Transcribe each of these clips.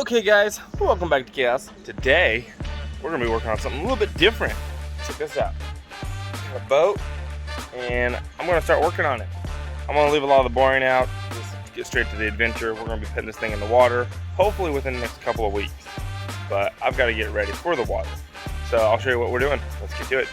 Okay guys, welcome back to Chaos. Today, we're gonna be working on something a little bit different. Check this out. I got a boat, and I'm gonna start working on it. I'm gonna leave a lot of the boring out, just get straight to the adventure. We're gonna be putting this thing in the water, hopefully within the next couple of weeks. But I've gotta get ready for the water. So I'll show you what we're doing. Let's get to it.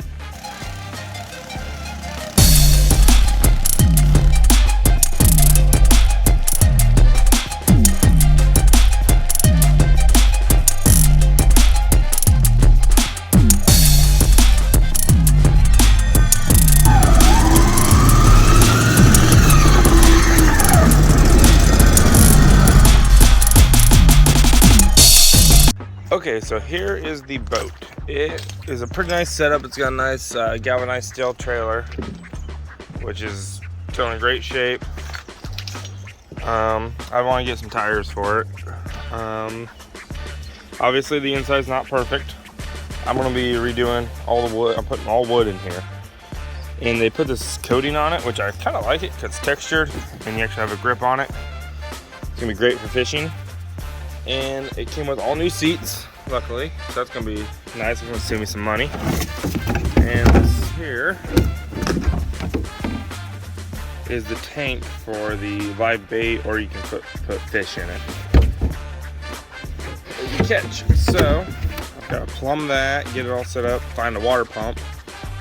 Okay, so here is the boat. It is a pretty nice setup. It's got a nice galvanized steel trailer, which is still in great shape. I want to get some tires for it. Obviously the inside's not perfect. I'm going to be redoing all the wood. I'm putting all wood in here. And they put this coating on it, which I kind of like it because it's textured and you actually have a grip on it. It's going to be great for fishing. And it came with all new seats, luckily, so that's gonna be nice. It's gonna save me some money. And this here is the tank for the live bait, or you can put fish in it as you catch. So I've got to plumb that, get it all set up, find a water pump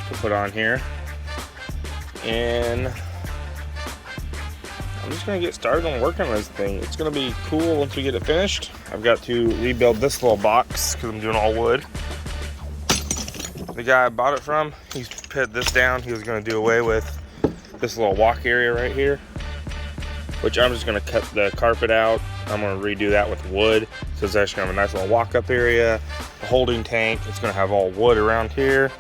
to put on here, and I'm just gonna get started on working on this thing. It's gonna be cool once we get it finished. I've got to rebuild this little box because I'm doing all wood. The guy I bought it from, he's put this down. He was gonna do away with this little walk area right here, which I'm just gonna cut the carpet out. I'm gonna redo that with wood. So it's actually gonna have a nice little walk up area, a holding tank. It's gonna have all wood around here.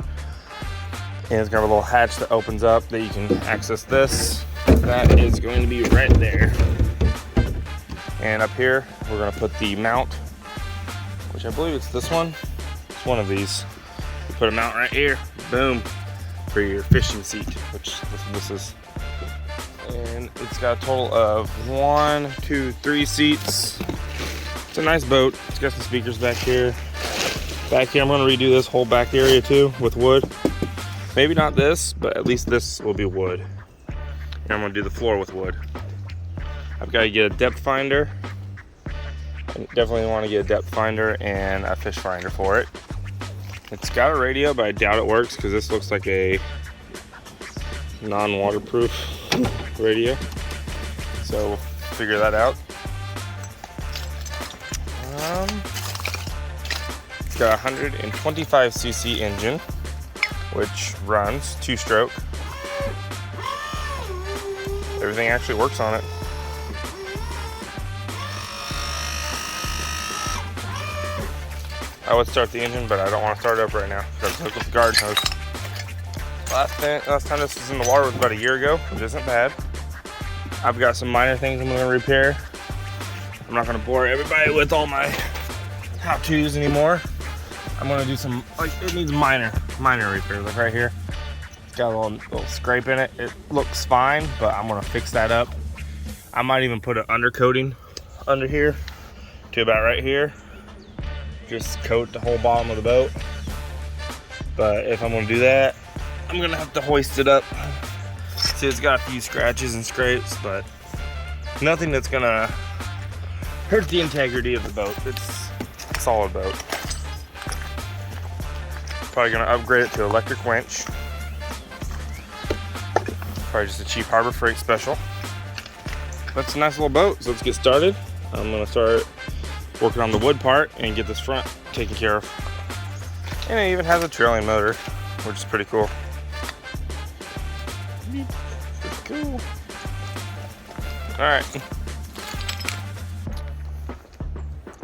And it's gonna have a little hatch that opens up that you can access this. That is going to be right there. And up here, we're gonna put the mount, which I believe it's this one. It's one of these. You put a mount right here, boom, for your fishing seat, which this is. And it's got a total of 1, 2, 3 seats. It's a nice boat. It's got some speakers back here. Back here, I'm gonna redo this whole back area too with wood. Maybe not this, but at least this will be wood. And I'm gonna do the floor with wood. I've got to get a depth finder. I definitely want to get a depth finder and a fish finder for it. It's got a radio, but I doubt it works because this looks like a non-waterproof radio. So we'll figure that out. It's got a 125cc engine, which runs 2-stroke. Everything actually works on it. I would start the engine, but I don't want to start it up right now because I hooked with the garden hose. Last time this was in the water was about a year ago, which isn't bad. I've got some minor things I'm going to repair. I'm not going to bore everybody with all my how-tos anymore. I'm going to do some, like, it needs minor repairs, like right here. It's got a little scrape in it. It looks fine, but I'm going to fix that up. I might even put an undercoating under here to about right here. Just coat the whole bottom of the boat. But if I'm gonna do that, I'm gonna have to hoist it up. See, it's got a few scratches and scrapes, but nothing that's gonna hurt the integrity of the boat. It's a solid boat. Probably gonna upgrade it to electric winch. Probably just a cheap Harbor Freight special. That's a nice little boat, so let's get started. I'm gonna start working on the wood part and get this front taken care of. And it even has a trailing motor, which is pretty cool. Pretty cool. Alright.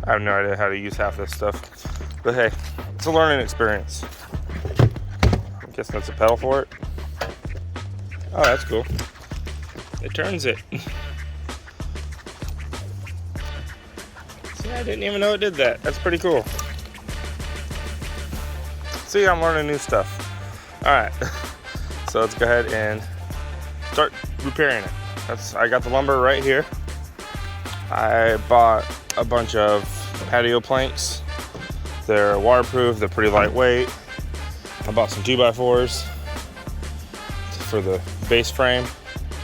I have no idea how to use half this stuff. But hey, it's a learning experience. I'm guessing that's a pedal for it. Oh, that's cool. It turns it. I didn't even know it did that. That's pretty cool. See, I'm learning new stuff. Alright, so let's go ahead and start repairing it. I got the lumber right here. I bought a bunch of patio planks. They're waterproof, they're pretty lightweight. I bought some 2x4s for the base frame.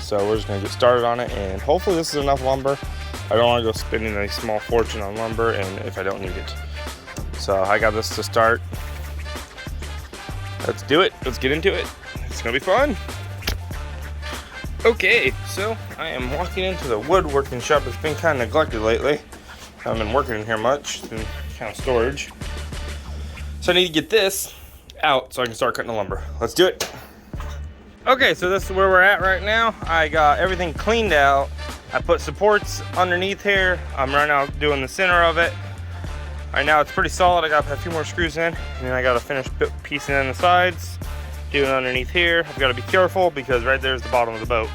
So we're just gonna get started on it, and hopefully this is enough lumber. I don't wanna go spending a small fortune on lumber and if I don't need it. So I got this to start. Let's do it, let's get into it. It's gonna be fun. Okay, so I am walking into the woodworking shop. It's been kind of neglected lately. I haven't been working in here much. It's been kind of storage. So I need to get this out so I can start cutting the lumber. Let's do it. Okay, so this is where we're at right now. I got everything cleaned out. I put supports underneath here. I'm right now doing the center of it. Right now it's pretty solid. I gotta put a few more screws in, and then I gotta finish piecing in the sides. Doing underneath here. I've got to be careful because right there's the bottom of the boat.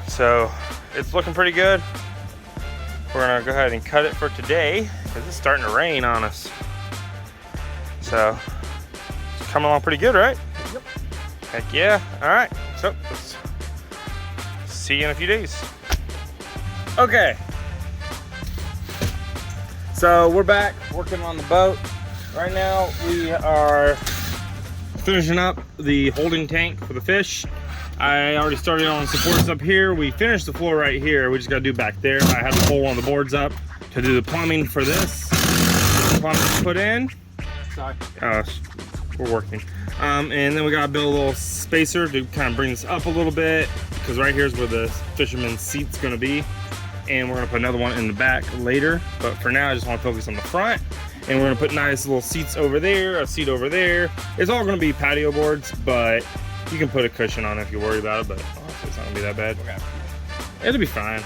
So it's looking pretty good. We're gonna go ahead and cut it for today because it's starting to rain on us. So it's coming along pretty good, right? Yep. Heck yeah. All right. So let's see you in a few days. Okay. So we're back working on the boat. Right now we are finishing up the holding tank for the fish. I already started on supports up here. We finished the floor right here. We just got to do back there. I have to pull one of the boards up to do the plumbing for this. Plumbing put in. Sorry. We're working. And then we got to build a little spacer to kind of bring this up a little bit, because right here's where the fisherman's seat's going to be. And we're going to put another one in the back later. But for now, I just want to focus on the front. And we're gonna put nice little seats over there, a seat over there. It's all gonna be patio boards, but you can put a cushion on if you're worried about it, but honestly, it's not gonna be that bad. Okay. It'll be fine.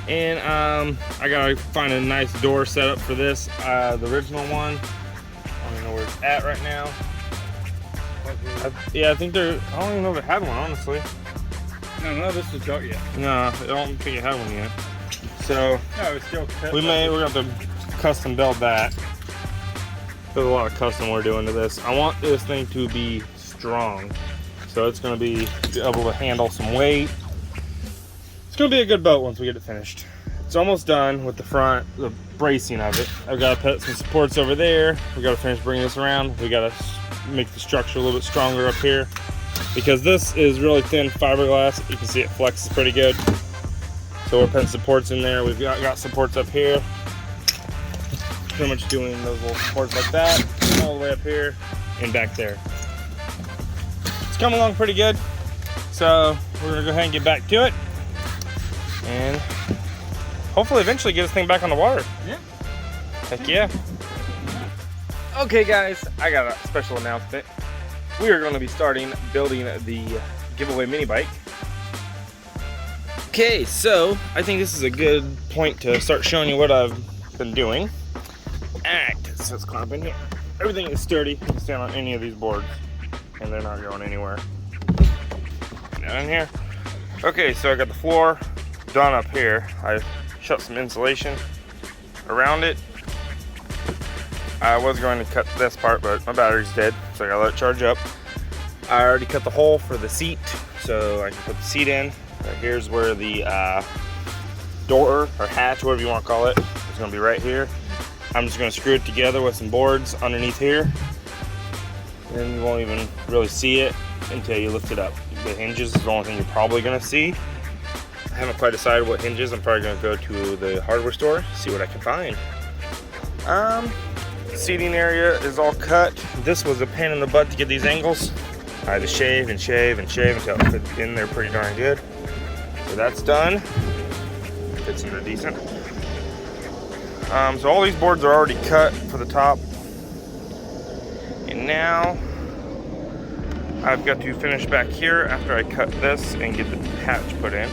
And I gotta find a nice door setup for this. The original one, I don't even know where it's at right now. I think I don't even know if it had one, honestly. No, this is out yet. No, I don't think it had one yet. So, no, it's still cut. we're gonna have to custom build that. There's a lot of custom we're doing to this. I want this thing to be strong. So it's gonna be able to handle some weight. It's gonna be a good boat once we get it finished. It's almost done with the front, the bracing of it. I've gotta put some supports over there. We gotta finish bringing this around. We gotta make the structure a little bit stronger up here, because this is really thin fiberglass. You can see it flexes pretty good. So we're putting supports in there. We've got supports up here. Pretty much doing those little supports like that, all the way up here and back there. It's coming along pretty good. So we're gonna go ahead and get back to it, and hopefully eventually get this thing back on the water. Yeah. Heck yeah. Okay guys, I got a special announcement. We are gonna be starting building the giveaway mini bike. Okay, so I think this is a good point to start showing you what I've been doing. So it's clamp in here. Everything is sturdy. You can stand on any of these boards and they're not going anywhere. Down in here. Okay, so I got the floor done up here. I shut some insulation around it. I was going to cut this part, but my battery's dead, so I gotta let it charge up. I already cut the hole for the seat, so I can put the seat in. Here's where the door or hatch, whatever you want to call it, is going to be right here. I'm just going to screw it together with some boards underneath here. Then you won't even really see it until you lift it up. The hinges is the only thing you're probably going to see. I haven't quite decided what hinges. I'm probably going to go to the hardware store, see what I can find. Seating area is all cut. This was a pain in the butt to get these angles. I had to shave and shave and shave until it fit in there pretty darn good. So that's done. Fits in there decent. So all these boards are already cut for the top. And now I've got to finish back here after I cut this and get the hatch put in.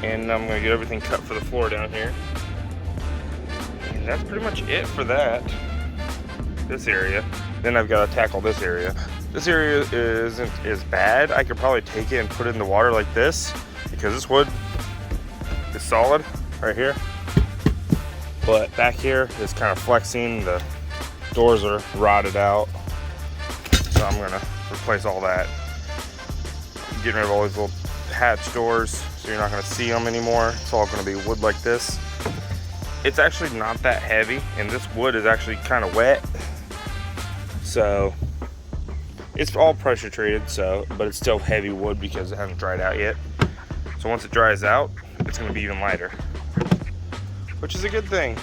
And I'm gonna get everything cut for the floor down here. And that's pretty much it for that. This area. Then I've got to tackle this area. This area isn't as bad. I could probably take it and put it in the water like this, because this wood is solid right here. But back here is kind of flexing. The doors are rotted out. So I'm gonna replace all that. Getting rid of all these little hatch doors, so you're not gonna see them anymore. It's all gonna be wood like this. it's actually not that heavy, and this wood is actually kind of wet. So it's all pressure treated, but it's still heavy wood because it hasn't dried out yet. So once it dries out, it's going to be even lighter, which is a good thing.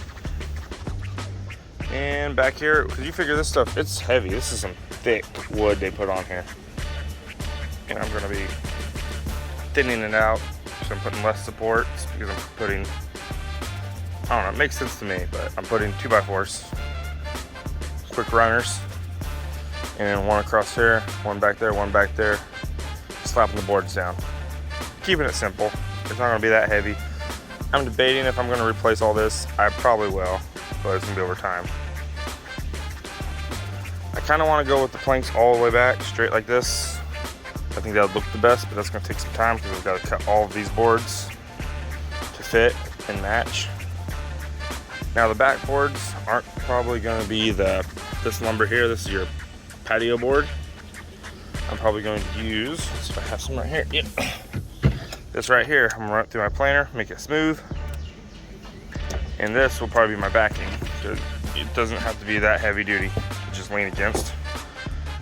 And back here, because you figure this stuff, it's heavy. This is some thick wood they put on here. And I'm going to be thinning it out. So I'm putting less supports because I'm putting, I don't know, it makes sense to me, but I'm putting 2x4s, quick runners, and one across here, one back there, slapping the boards down. Keeping it simple. It's not going to be that heavy. I'm debating if I'm going to replace all this. I probably will, but it's going to be over time. I kind of want to go with the planks all the way back, straight like this. I think that would look the best, but that's going to take some time because we've got to cut all of these boards to fit and match. Now the back boards aren't probably going to be this lumber here. This is your patio board. I'm probably going to use, let's see if I have some right here. Yep. This right here, I'm gonna run it through my planer, make it smooth. And this will probably be my backing. It doesn't have to be that heavy duty to just lean against.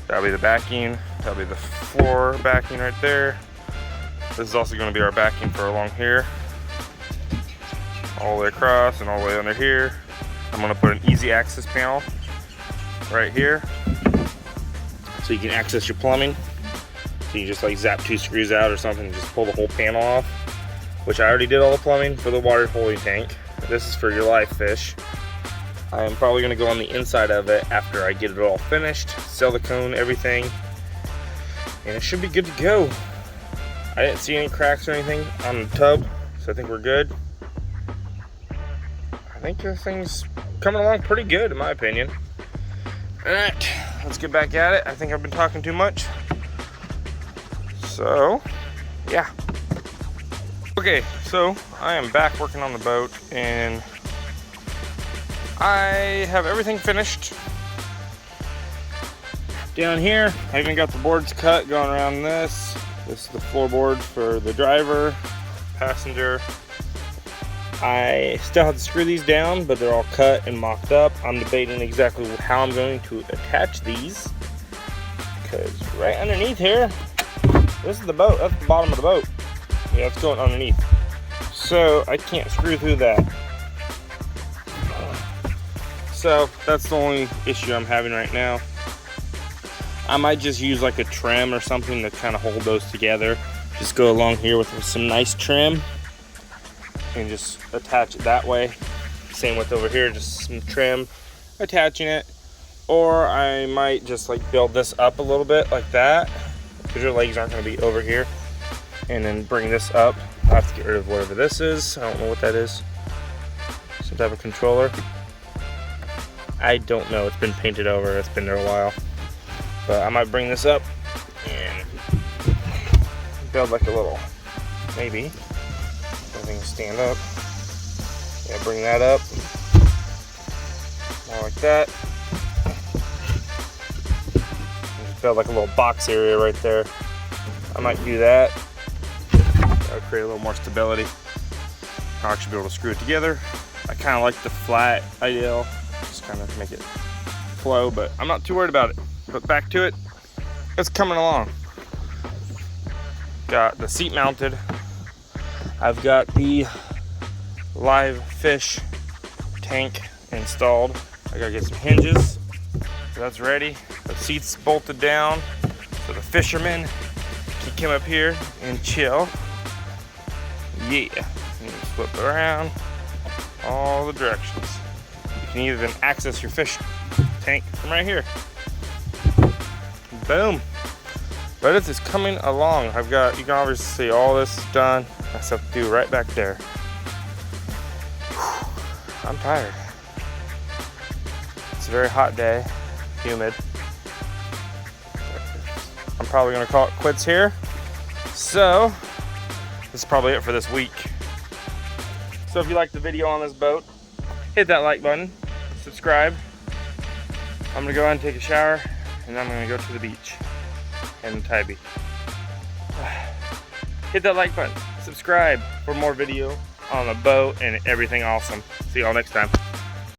That'll be the backing. That'll be the floor backing right there. This is also going to be our backing for along here, all the way across and all the way under here. I'm going to put an easy access panel right here, so you can access your plumbing. So you just like zap 2 screws out or something and just pull the whole panel off, which I already did all the plumbing for the water holding tank. This is for your live fish. I am probably going to go on the inside of it after I get it all finished, silicone everything, and it should be good to go. I didn't see any cracks or anything on the tub, so I think we're good. I think this thing's coming along pretty good in my opinion. Alright, let's get back at it. I think I've been talking too much. So, yeah. Okay, so I am back working on the boat, and I have everything finished. Down here, I even got the boards cut going around this. This is the floorboard for the driver, passenger. I still have to screw these down, but they're all cut and mocked up. I'm debating exactly how I'm going to attach these, because right underneath here, this is the boat. That's the bottom of the boat. Yeah, it's going underneath. So I can't screw through that. So that's the only issue I'm having right now. I might just use like a trim or something to kind of hold those together. Just go along here with some nice trim and just attach it that way. Same with over here, just some trim attaching it. Or I might just like build this up a little bit like that, because your legs aren't going to be over here, and then bring this up. I have to get rid of whatever this is. I don't know what that is. Some type of controller. I don't know. It's been painted over. It's been there a while. But I might bring this up and build like a little, maybe something to stand up. Yeah, bring that up. More like that. Build like a little box area right there. I might do that. That'll create a little more stability. I'll actually be able to screw it together. I kind of like the flat ideal, just kind of make it flow, but I'm not too worried about it. But back to it, it's coming along. Got the seat mounted. I've got the live fish tank installed. I gotta get some hinges. So that's ready. The seat's bolted down so the fishermen can come up here and chill. Yeah, and flip it around all the directions. You can even access your fish tank from right here. Boom. But it is coming along. You can obviously see all this is done. I still have to do right back there. Whew, I'm tired. It's a very hot day, humid. I'm probably gonna call it quits here. So, this is probably it for this week. So if you liked the video on this boat, hit that like button, subscribe. I'm gonna go ahead and take a shower, and then I'm gonna go to the beach in Tybee. Hit that like button, subscribe for more video on the boat and everything awesome. See y'all next time.